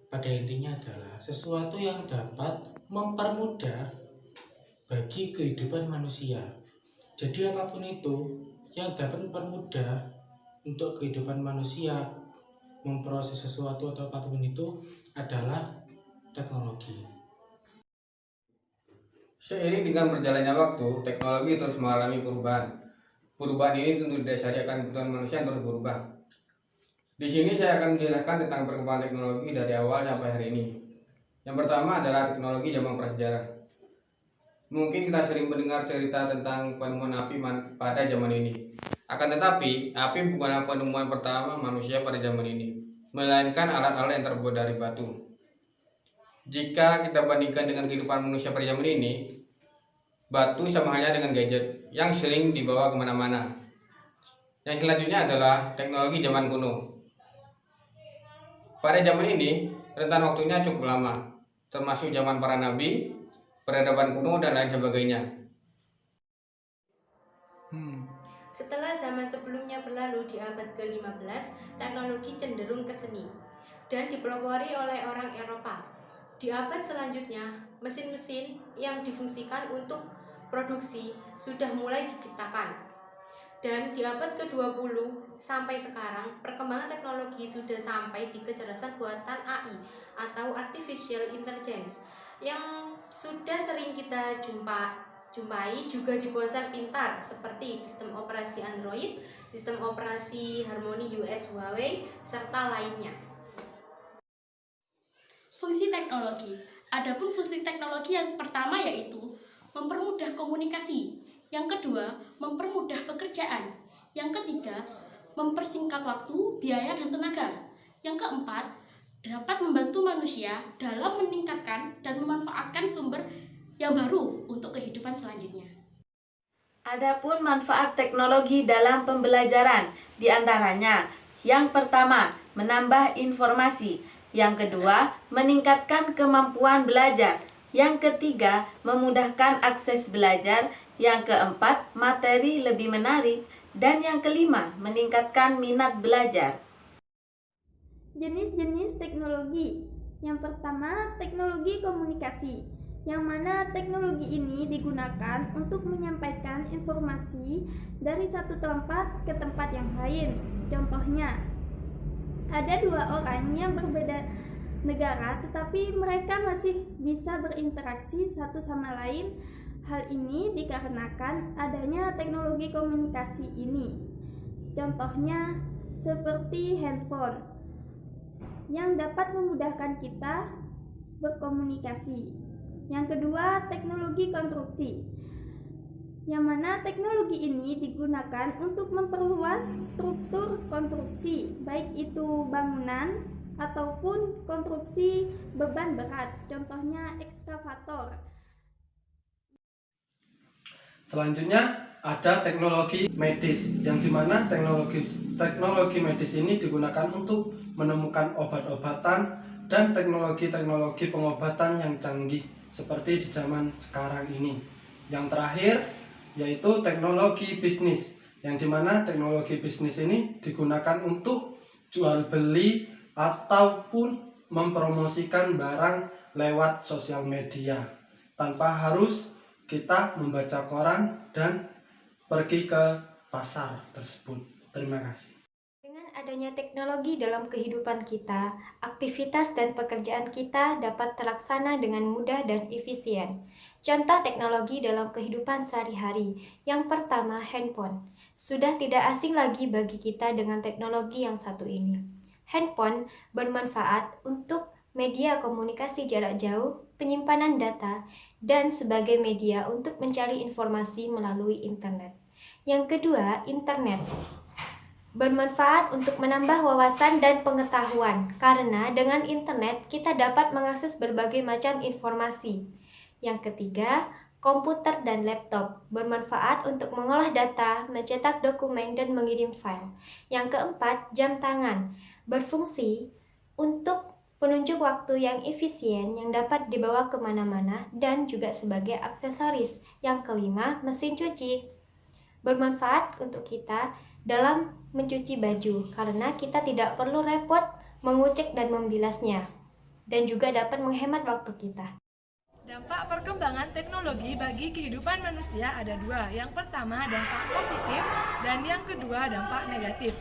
pada intinya adalah sesuatu yang dapat mempermudah bagi kehidupan manusia. Jadi apapun itu yang dapat mempermudah untuk kehidupan manusia memproses sesuatu atau apapun itu adalah teknologi. Seiring dengan berjalannya waktu, teknologi terus mengalami perubahan. Perubahan ini tentu didasari akan kebutuhan manusia yang terus berubah. Di sini saya akan menjelaskan tentang perkembangan teknologi dari awal sampai hari ini. Yang pertama adalah teknologi zaman prasejarah. Mungkin kita sering mendengar cerita tentang penemuan api pada zaman ini. Akan tetapi, api bukanlah penemuan pertama manusia pada zaman ini, melainkan alat-alat yang terbuat dari batu. Jika kita bandingkan dengan kehidupan manusia pada zaman ini, batu sama halnya dengan gadget yang sering dibawa kemana-mana. Yang selanjutnya adalah teknologi zaman kuno. Pada zaman ini, rentan waktunya cukup lama, termasuk zaman para nabi, peradaban kuno, dan lain sebagainya. Setelah zaman sebelumnya berlalu di abad ke-15, teknologi cenderung ke seni dan dipelopori oleh orang Eropa. Di abad selanjutnya, mesin-mesin yang difungsikan untuk produksi sudah mulai diciptakan. Dan di abad ke-20 sampai sekarang, perkembangan teknologi sudah sampai di kecerdasan buatan AI atau Artificial Intelligence yang sudah sering kita jumpai juga di ponsel pintar seperti sistem operasi Android, sistem operasi Harmony US Huawei, serta lainnya. Fungsi teknologi. Adapun fungsi teknologi yang pertama yaitu mempermudah komunikasi. Yang kedua, mempermudah pekerjaan. Yang ketiga, mempersingkat waktu, biaya, dan tenaga. Yang keempat, dapat membantu manusia dalam meningkatkan dan memanfaatkan sumber yang baru untuk kehidupan selanjutnya. Adapun manfaat teknologi dalam pembelajaran, diantaranya yang pertama, menambah informasi. Yang kedua, meningkatkan kemampuan belajar. Yang ketiga, memudahkan akses belajar. Yang keempat, materi lebih menarik. Dan yang kelima, meningkatkan minat belajar. Jenis-jenis teknologi. Yang pertama, teknologi komunikasi, yang mana teknologi ini digunakan untuk menyampaikan informasi dari satu tempat ke tempat yang lain. Contohnya, ada dua orang yang berbeda negara tetapi mereka masih bisa berinteraksi satu sama lain. Hal ini dikarenakan adanya teknologi komunikasi ini. Contohnya seperti handphone yang dapat memudahkan kita berkomunikasi. Yang kedua, teknologi konstruksi, yang mana teknologi ini digunakan untuk memperluas struktur konstruksi, baik itu bangunan ataupun konstruksi beban berat, contohnya ekskavator. Selanjutnya ada teknologi medis, yang dimana teknologi medis ini digunakan untuk menemukan obat-obatan dan teknologi-teknologi pengobatan yang canggih seperti di zaman sekarang ini. Yang terakhir yaitu teknologi bisnis, yang dimana teknologi bisnis ini digunakan untuk jual beli ataupun mempromosikan barang lewat sosial media tanpa harus kita membaca koran dan pergi ke pasar tersebut. Terima kasih. Dengan adanya teknologi dalam kehidupan kita, aktivitas dan pekerjaan kita dapat terlaksana dengan mudah dan efisien. Contoh teknologi dalam kehidupan sehari-hari. Yang pertama, handphone. Sudah tidak asing lagi bagi kita dengan teknologi yang satu ini. Handphone bermanfaat untuk media komunikasi jarak jauh, penyimpanan data, dan sebagai media untuk mencari informasi melalui internet. Yang kedua, internet bermanfaat untuk menambah wawasan dan pengetahuan, karena dengan internet kita dapat mengakses berbagai macam informasi. Yang ketiga, komputer dan laptop bermanfaat untuk mengolah data, mencetak dokumen, dan mengirim file. Yang keempat, jam tangan berfungsi untuk penunjuk waktu yang efisien yang dapat dibawa kemana-mana dan juga sebagai aksesoris. Yang kelima, mesin cuci bermanfaat untuk kita dalam mencuci baju karena kita tidak perlu repot mengucek dan membilasnya. dan juga dapat menghemat waktu kita. Dampak perkembangan teknologi bagi kehidupan manusia ada dua. Yang pertama dampak positif dan yang kedua dampak negatif.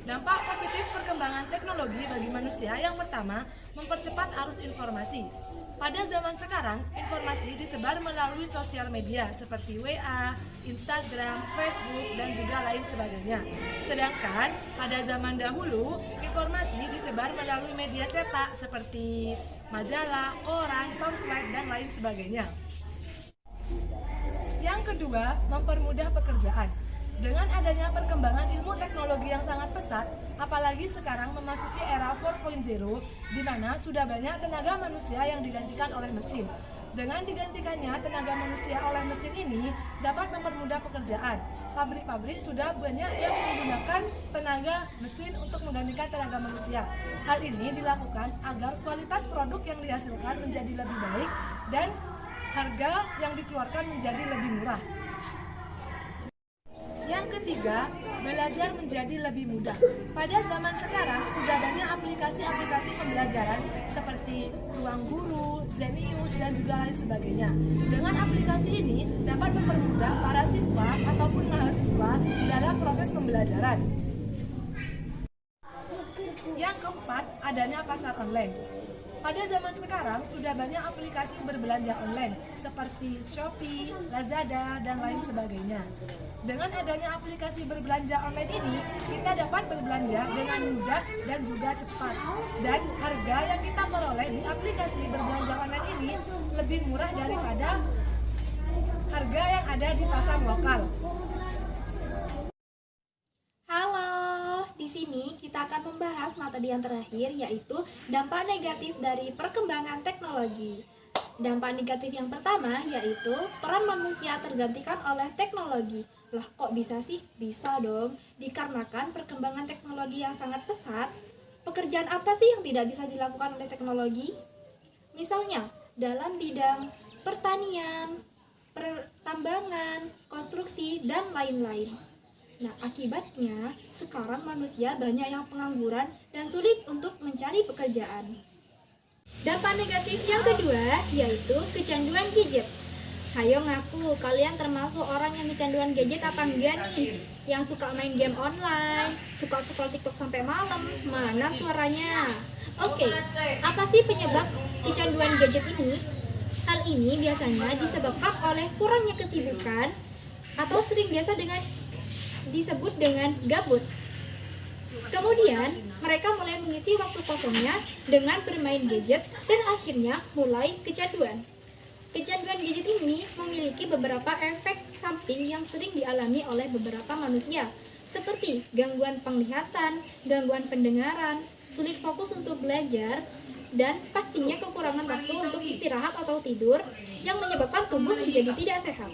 Dampak positif perkembangan teknologi bagi manusia yang pertama mempercepat arus informasi. Pada zaman sekarang, informasi disebar melalui sosial media seperti WA, Instagram, Facebook, dan juga lain sebagainya. Sedangkan pada zaman dahulu, informasi disebar melalui media cetak seperti majalah, koran, pamflet, dan lain sebagainya. Yang kedua, mempermudah pekerjaan. Dengan adanya perkembangan ilmu teknologi yang sangat pesat, apalagi sekarang memasuki era 4.0, di mana sudah banyak tenaga manusia yang digantikan oleh mesin. Dengan digantikannya tenaga manusia oleh mesin ini dapat mempermudah pekerjaan. Pabrik-pabrik sudah banyak yang menggunakan tenaga mesin untuk menggantikan tenaga manusia. Hal ini dilakukan agar kualitas produk yang dihasilkan menjadi lebih baik dan harga yang dikeluarkan menjadi lebih murah. Yang ketiga, belajar menjadi lebih mudah. Pada zaman sekarang sudah banyak aplikasi-aplikasi pembelajaran seperti Ruang Guru, Zenius, dan juga lain sebagainya. Dengan aplikasi ini dapat mempermudah para siswa ataupun mahasiswa dalam proses pembelajaran. Yang keempat, adanya pasar online. Pada zaman sekarang sudah banyak aplikasi berbelanja online seperti Shopee, Lazada, dan lain sebagainya. Dengan adanya aplikasi berbelanja online ini, kita dapat berbelanja dengan mudah dan juga cepat. Dan harga yang kita peroleh di aplikasi berbelanja online ini lebih murah daripada harga yang ada di pasar lokal. Di sini kita akan membahas materi yang terakhir, yaitu dampak negatif dari perkembangan teknologi. Dampak negatif yang pertama yaitu peran manusia tergantikan oleh teknologi. Lah kok bisa sih? Bisa dong. Dikarenakan perkembangan teknologi yang sangat pesat, pekerjaan apa sih yang tidak bisa dilakukan oleh teknologi? Misalnya dalam bidang pertanian, pertambangan, konstruksi, dan lain-lain. Nah, akibatnya sekarang manusia banyak yang pengangguran dan sulit untuk mencari pekerjaan. Dampak negatif yang kedua yaitu kecanduan gadget. Hayo ngaku, kalian termasuk orang yang kecanduan gadget apa enggak nih? Yang suka main game online, suka scroll TikTok sampai malam, mana suaranya? Oke, apa sih penyebab kecanduan gadget ini? Hal ini biasanya disebabkan oleh kurangnya kesibukan atau sering biasa disebut dengan gabut. Kemudian, mereka mulai mengisi waktu kosongnya dengan bermain gadget dan akhirnya mulai kecanduan. Kecanduan gadget ini memiliki beberapa efek samping yang sering dialami oleh beberapa manusia, seperti gangguan penglihatan, gangguan pendengaran, sulit fokus untuk belajar, dan pastinya kekurangan waktu untuk istirahat atau tidur yang menyebabkan tubuh menjadi tidak sehat.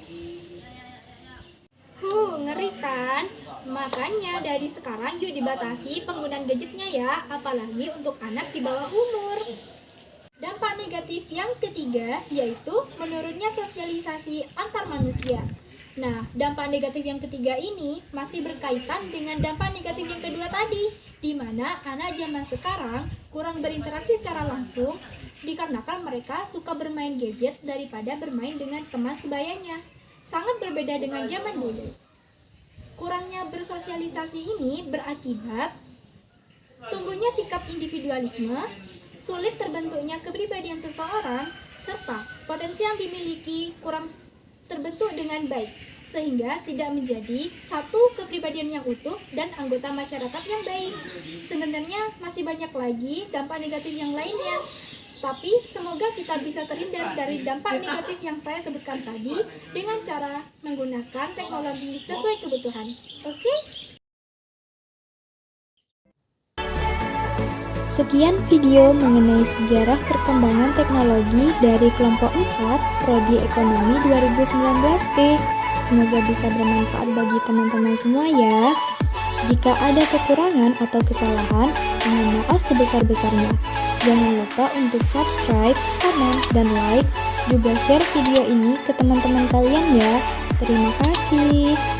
Ngeri kan? Makanya dari sekarang yuk dibatasi penggunaan gadgetnya ya, apalagi untuk anak di bawah umur. Dampak negatif yang ketiga yaitu menurunnya sosialisasi antar manusia. Nah, dampak negatif yang ketiga ini masih berkaitan dengan dampak negatif yang kedua tadi, di mana anak zaman sekarang kurang berinteraksi secara langsung dikarenakan mereka suka bermain gadget daripada bermain dengan teman sebayanya. Sangat berbeda dengan zaman dulu. Kurangnya bersosialisasi ini berakibat tumbuhnya sikap individualisme, sulit terbentuknya kepribadian seseorang, serta potensi yang dimiliki kurang terbentuk dengan baik, sehingga tidak menjadi satu kepribadian yang utuh dan anggota masyarakat yang baik. Sebenarnya masih banyak lagi dampak negatif yang lainnya, tapi semoga kita bisa terhindar dari dampak negatif yang saya sebutkan tadi dengan cara menggunakan teknologi sesuai kebutuhan. Oke? Sekian video mengenai sejarah perkembangan teknologi dari kelompok 4 Prodi Ekonomi 2019B. Semoga bisa bermanfaat bagi teman-teman semua ya. Jika ada kekurangan atau kesalahan, mohon maaf sebesar-besarnya. Jangan lupa untuk subscribe, comment, dan like. Juga share video ini ke teman-teman kalian ya. Terima kasih.